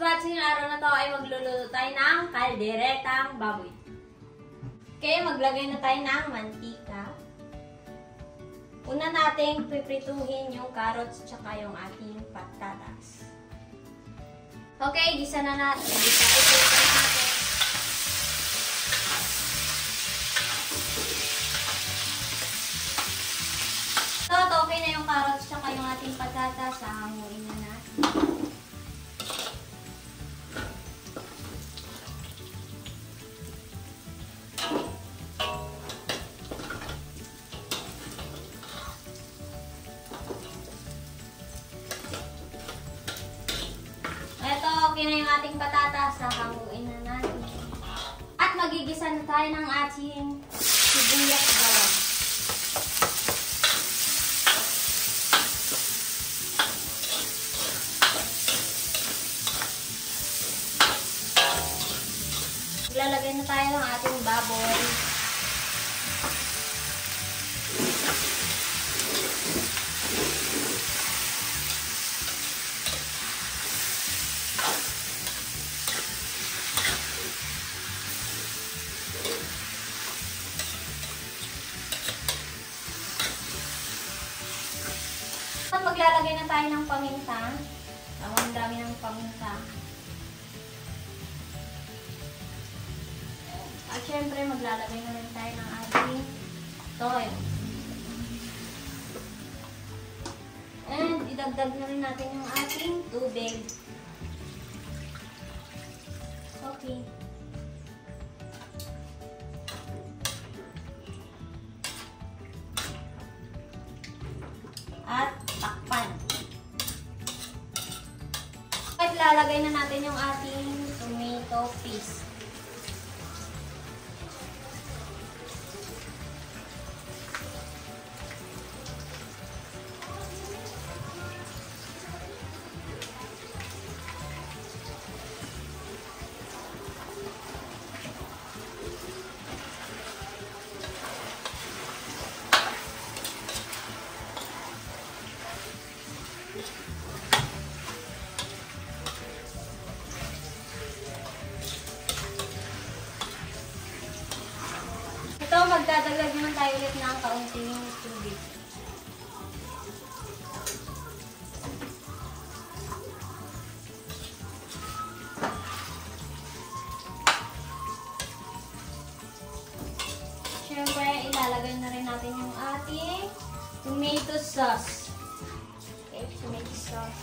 Watching araw na to ay magluluto tayo ng kalderetang baboy. Kaya maglagay na tayo ng mantika. Una nating piprituhin yung carrots tsaka yung ating patatas. Okay, gisa na natin. Ito natin. So, okay na yung carrots tsaka yung ating patatas. Hahanguin na natin. Okay na yung ating patatas, hahanguin na natin. At magigisa na tayo ng ating sibuyas bawang. Lalagay na tayo ng ating baboy. Maglalagay na tayo ng paminta. Ang dami ng paminta. At syempre, maglalagay na rin tayo ng ating toyo. And idagdag na rin natin yung ating tubig. Okay. At takpan. At lalagay na natin yung ating tomato paste. Magdadagdag naman tayo ulit ng kaunting tubig. Siyempre, ilalagay na rin natin yung ating tomato sauce. Okay, tomato sauce.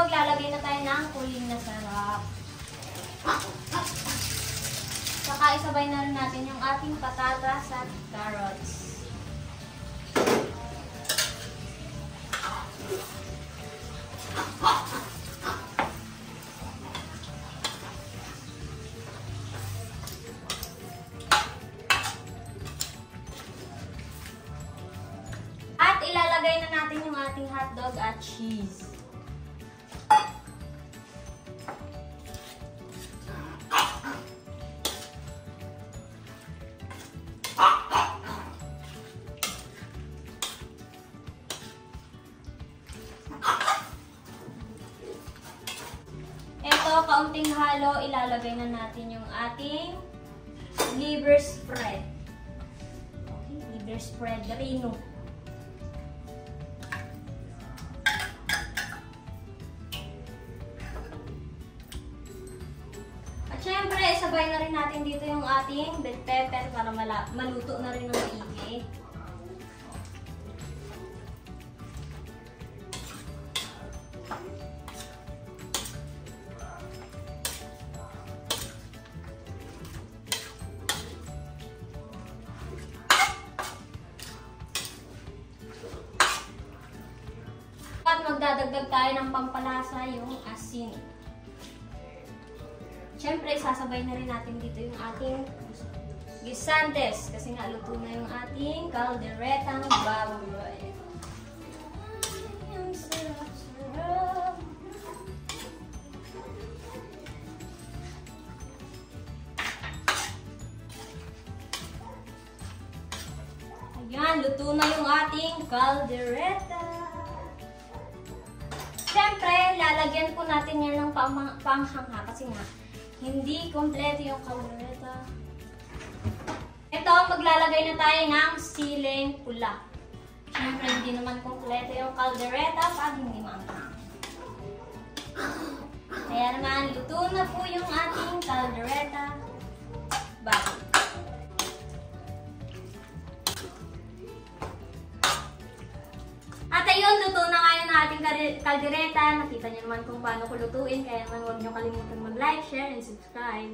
Lalagay na tayo ng kuling na sarap. Saka isabay na rin natin yung ating patatas at carrots. At ilalagay na natin yung ating hotdog at cheese. Ito, kaunting halo, ilalagay na natin yung ating liver spread. Okay, liver spread, Reno. At syempre, sabay na rin natin dito yung ating bell pepper para maluto na rin ng maigi. tayo ng pampalasa, yung asin. Siyempre, sasabay na rin natin dito yung ating guisantes. Kasi nga, luto na yung ating calderetang baboy. Ang sarap-sarap. Ayan, luto na yung ating caldereta. Siyempre, lalagyan po natin yan ng panghangha kasi nga, hindi kompleto yung caldereta. Ito, maglalagay na tayo ng siling pula. Siyempre, hindi naman kompleto yung caldereta pag hindi maanghang. Kaya naman, luto na po yung ating caldereta baboy. At ayun, luto na nga yung ating caldereta. Nakita niyo naman kung paano ko lutuin. Kaya naman huwag niyo kalimutan mag-like, share, and subscribe.